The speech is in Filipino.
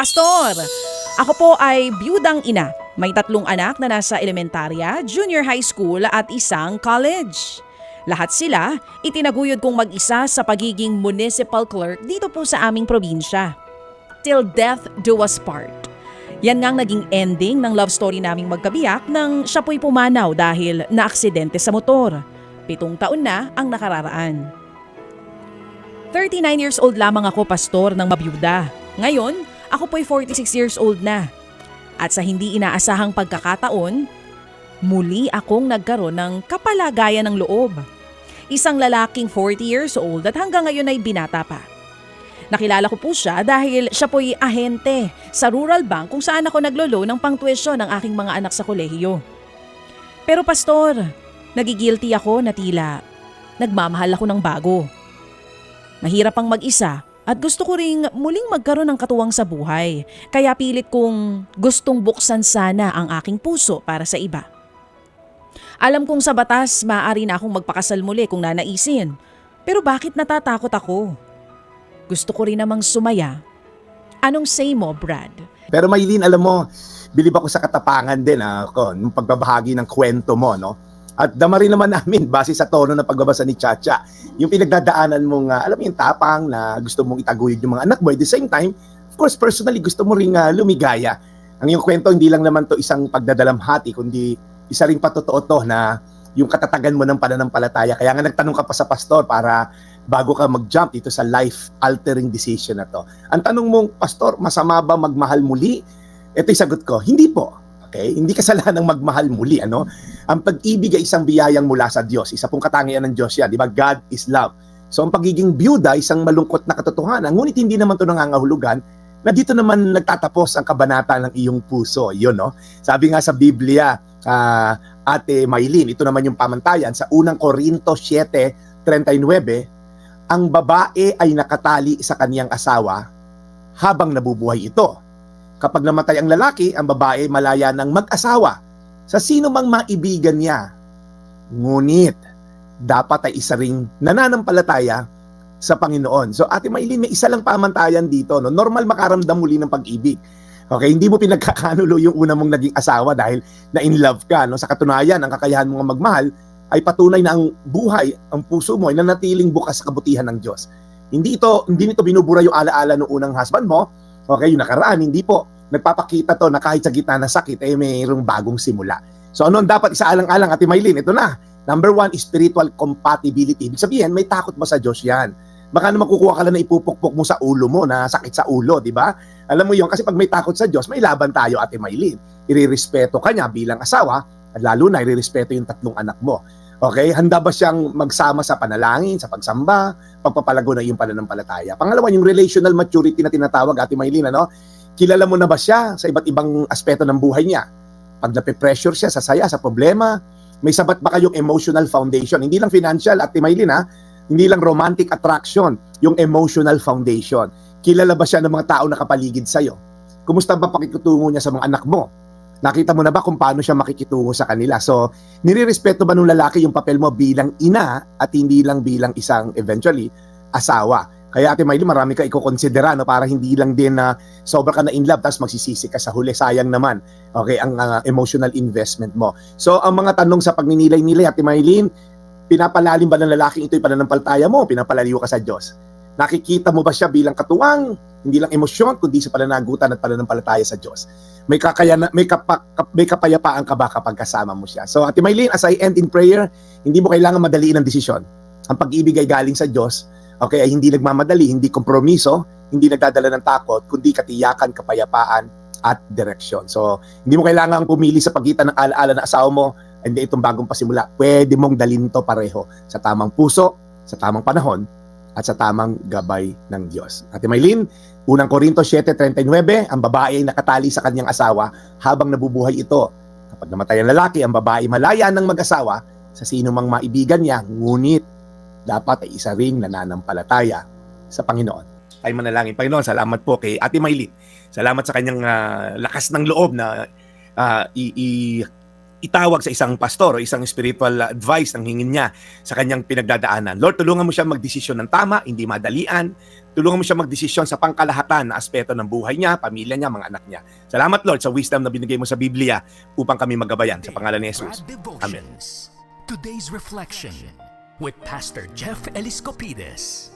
Pastor, ako po ay biyudang ina. May 3 anak na nasa elementarya, junior high school at isang college. Lahat sila itinaguyod kong mag-isa sa pagiging municipal clerk dito po sa aming probinsya. Till death do us part. Yan ngang naging ending ng love story naming magkabiyak nang siya po'y pumanaw dahil naaksidente sa motor. 7 taon na ang nakararaan. 39 years old lamang ako, pastor, ng mabiyuda. Ngayon, ako po'y 46 years old na. At sa hindi inaasahang pagkakataon, muli akong nagkaroon ng kapalagayan ng loob. Isang lalaking 40 years old at hanggang ngayon ay binata pa. Nakilala ko po siya dahil siya po'y ahente sa rural bank kung saan ako naglolo ng pangtuwesyon ng aking mga anak sa kolehiyo. Pero pastor, nagigilty ako na tila nagmamahal ako ng bago. Mahirap ang mag-isa at gusto ko ring muling magkaroon ng katuwang sa buhay. Kaya pilit kong gustong buksan sana ang aking puso para sa iba. Alam kong sa batas maaari na akong magpakasal muli kung nanaisin. Pero bakit natatakot ako? Gusto ko rin namang sumaya. Anong say mo, Brad? Pero Maylene, alam mo, bilib ako sa katapangan din ako nung pagbabahagi ng kwento mo, no? At dama rin naman namin, base sa tono ng pagbabasa ni Chacha, yung pinagdadaanan mong, alam mo yung tapang na gusto mong itaguyod yung mga anak mo. At the same time, of course, personally, gusto mo ring lumigaya. Ang iyong kwento, hindi lang naman to isang pagdadalamhati, kundi isa ring patotoo to na yung katatagan mo ng pananampalataya. Kaya nga nagtanong ka pa sa pastor para bago ka mag-jump dito sa life-altering decision na to. Ang tanong mong, pastor, masama ba magmahal muli? Ito'y sagot ko, hindi po. Okay? Hindi kasalanan ng magmahal muli. Ano? Ang pag-ibig ay isang biyayang mula sa Diyos. Isa pong katangian ng Diyos yan. Di ba? God is love. So ang pagiging byuda, isang malungkot na katotohanan. Ngunit hindi naman ito nangangahulugan na dito naman nagtatapos ang kabanata ng iyong puso. Yun, no? Sabi nga sa Biblia, Ate Maylene, ito naman yung pamantayan sa unang Korinto 7:39, ang babae ay nakatali sa kaniyang asawa habang nabubuhay ito. Kapag namatay ang lalaki, ang babae malaya ng mag-asawa sa sino mang maibigan niya. Ngunit, dapat ay isa ring nananampalataya sa Panginoon. So, Ate Maylene, may isa lang pamantayan dito. No? Normal makaramdam muli ng pag-ibig. Okay, hindi mo pinagkakanulo yung una mong naging asawa dahil na-in love ka. No? Sa katunayan, ang kakayahan mong magmahal ay patunay na ang buhay, ang puso mo ay nanatiling bukas sa kabutihan ng Diyos. Hindi nito binubura yung alaala ng unang husband mo. Okay, yung nakaraan, hindi po. Nagpapakita to na kahit sa gitna ng sakit, mayroong bagong simula. So ano ang dapat isaalang-alang, Ate Maylene? Ito na. Number 1, spiritual compatibility. Ibig sabihin, may takot ba sa Diyos yan? Baka naman kukuha ka lang na ipupukpok mo sa ulo mo, na sakit sa ulo, di ba? Alam mo yun, kasi pag may takot sa Diyos, may laban tayo, Ate Maylene. Irirespeto ka niya bilang asawa, at lalo na irirespeto yung 3 anak mo. Okay? Handa ba siyang magsama sa panalangin, sa pagsamba, pagpapalago na yung pananampalataya? Pangalawa, yung relational maturity na tinatawag, Ate Maylene, ano? Kilala mo na ba siya sa iba't ibang aspeto ng buhay niya? Pag nape-pressure siya sa saya, sa problema, may sabat ba kayong emotional foundation? Hindi lang financial, Ate Maylene, ha? Hindi lang romantic attraction, yung emotional foundation. Kilala ba siya ng mga tao na kapaligid sa'yo? Kumusta ba pakikitungo niya sa mga anak mo? Nakita mo na ba kung paano siya makikitungo sa kanila? So, nirirespeto ba ng lalaki yung papel mo bilang ina at hindi lang bilang isang eventually asawa? Kaya Ate Maylene, marami ka ikukonsidera, no, para hindi lang din na sobra ka na in love tapos magsisisi ka sa huli. Sayang naman, okay, ang emotional investment mo. So, ang mga tanong sa pagninilay-nilay, Ate Maylene, pinapalalim ba ng lalaking ito'y pananampalataya mo? Pinapalaliw ka sa Diyos? Nakikita mo ba siya bilang katuwang, hindi lang emosyon, kundi sa pananagutan at pananampalataya sa Diyos? May kapayapaan ka ba kapag kasama mo siya? So, Ate Maylene, as I end in prayer, hindi mo kailangan madaliin ang desisyon. Ang pag-ibig ay galing sa Diyos. Okay, ay hindi nagmamadali, hindi kompromiso, hindi nagdadala ng takot, kundi katiyakan, kapayapaan, at direksyon. So, hindi mo kailangan pumili sa pagitan ng alaala na asawa mo, hindi itong bagong pasimula. Pwede mong dalhin to pareho sa tamang puso, sa tamang panahon, at sa tamang gabay ng Diyos. Ate Maylene, unang Korinto 7:39, ang babae ay nakatali sa kanyang asawa habang nabubuhay ito. Kapag namatay ang lalaki, ang babae malaya ng mag-asawa sa sino mang maibigan niya, ngunit dapat ay isa ring nananampalataya sa Panginoon. Tayo manalangin. Panginoon, salamat po kay Ate Maylene. Salamat sa kanyang lakas ng loob na itawag sa isang pastor o isang spiritual advice ang hingin niya sa kanyang pinagdadaanan. Lord, tulungan mo siya magdesisyon ng tama, hindi madalian. Tulungan mo siya magdesisyon sa pangkalahatan na aspeto ng buhay niya, pamilya niya, mga anak niya. Salamat, Lord, sa wisdom na binigay mo sa Biblia upang kami magabayan. Sa pangalan ni Jesus. Amen. Today's Reflection with Pastor Jeff Eliscopides.